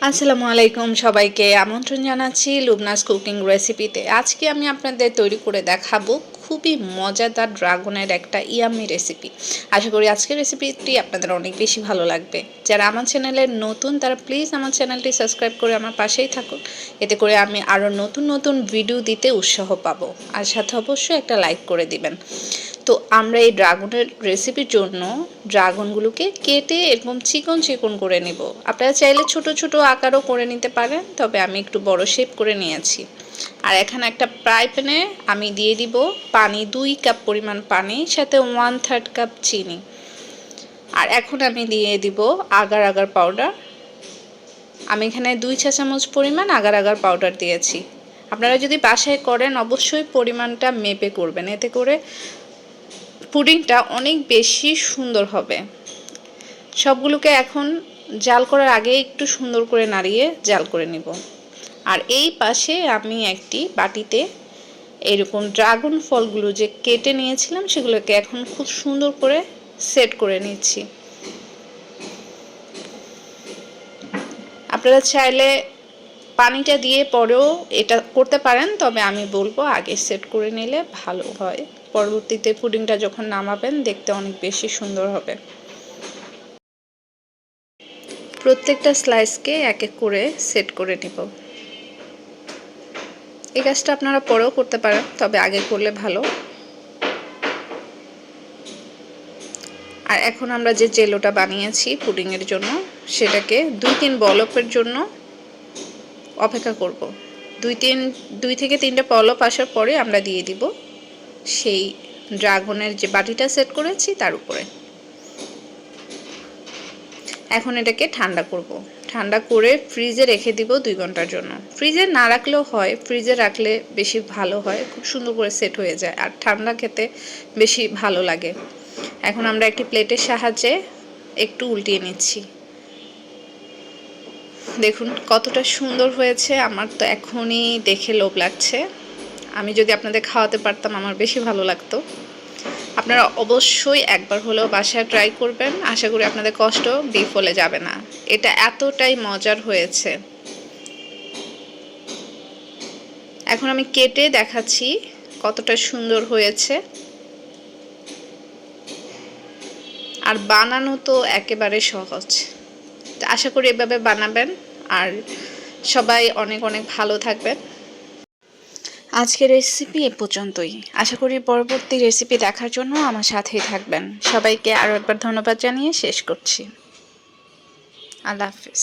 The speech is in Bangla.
আসসালামু আলাইকুম সবাইকে আমন্ত্রণ জানাচ্ছি লুবনাস কুকিং রেসিপিতে। আজকে আমি আপনাদের তৈরি করে দেখাবো খুবই মজাদার ড্রাগনের একটা ইয়াম্মি রেসিপি। আশা করি আজকের রেসিপিটি আপনাদের অনেক বেশি ভালো লাগবে। যারা আমার চ্যানেলে নতুন তারা প্লিজ আমার চ্যানেলটি সাবস্ক্রাইব করে আমার পাশেই থাকুন। এতে করে আমি আরও নতুন নতুন ভিডিও দিতে উৎসাহ পাবো। আর সাথে অবশ্যই একটা লাইক করে দিবেন। তো আমরা এই ড্রাগনের রেসিপির জন্য ড্রাগনগুলোকে কেটে এরকম চিকন চিকন করে নিব। আপনারা চাইলে ছোট ছোট আকারও করে নিতে পারেন, তবে আমি একটু বড় শেপ করে নিয়েছি। আর এখানে একটা ফ্রাই প্যানে আমি দিয়ে দিব পানি, 2 কাপ পরিমাণ পানি, সাথে 1/3 কাপ চিনি। আর এখন আমি দিয়ে দিব আগার আগার পাউডার। আমি এখানে 2 চা চামচ পরিমাণ আগার আগার পাউডার দিয়েছি। আপনারা যদি বাসায় করেন অবশ্যই পরিমাণটা মেপে করবেন, এতে করে পুডিংটা অনেক বেশি সুন্দর হবে। সবগুলোকে এখন জাল করার আগে একটু সুন্দর করে নাড়িয়ে জাল করে নিব। আর এই পাশে আমি একটি বাটিতে এরকম ড্রাগন ফলগুলো যে কেটে নিয়েছিলাম সেগুলোকে এখন খুব সুন্দর করে সেট করে নিচ্ছি। আপনারা চাইলে পানিটা দিয়ে পরেও এটা করতে পারেন, তবে আমি বলবো আগে সেট করে নিলে ভালো হয়। পরবর্তীতে পুডিংটা যখন নামাবেন দেখতে অনেক বেশি সুন্দর হবে। প্রত্যেকটা স্লাইসকে এক এক করে সেট করে নিব। এই কাজটা আপনারা পরেও করতে পারেন, তবে আগে করলে ভালো। আর এখন আমরা যে জেলোটা বানিয়েছি পুডিংয়ের জন্য সেটাকে 2-3 বলপের জন্য অপেক্ষা করব। 2 থেকে 3টা পলপ আসার পরে আমরা দিয়ে দিব সেই ড্রাগনের যে বাটিটা সেট করেছি তার উপরে। এখন এটাকে ঠান্ডা করব। ঠান্ডা করে ফ্রিজে রেখে দিব 2 ঘন্টার জন্য। ফ্রিজে না রাখলেও হয়, ফ্রিজে রাখলে বেশি ভালো হয়, খুব সুন্দর করে সেট হয়ে যায় আর ঠান্ডা খেতে বেশি ভালো লাগে। এখন আমরা একটি প্লেটের সাহায্যে একটু উল্টিয়ে নিচ্ছি। দেখুন কতটা সুন্দর হয়েছে, আমার তো এখনই দেখে লোভ লাগছে। আমি যদি আপনাদের খাওয়াতে পারতাম আমার বেশি ভালো লাগতো। আপনারা অবশ্যই একবার হলেও বাসায় ট্রাই করবেন, আশা করি আপনাদের কষ্ট বিফলে যাবে না। এটা এতটাই মজার হয়েছে। এখন আমি কেটে দেখাচ্ছি কতটা সুন্দর হয়েছে। আর বানানো তো একেবারে সহজ। আশা করি এভাবে বানাবেন আর সবাই অনেক অনেক ভালো থাকবেন। আজকের রেসিপি এ পর্যন্তই। আশা করি পরবর্তী রেসিপি দেখার জন্য আমার সাথেই থাকবেন। সবাইকে আরও একবার ধন্যবাদ জানিয়ে শেষ করছি। আল্লাহ হাফেজ।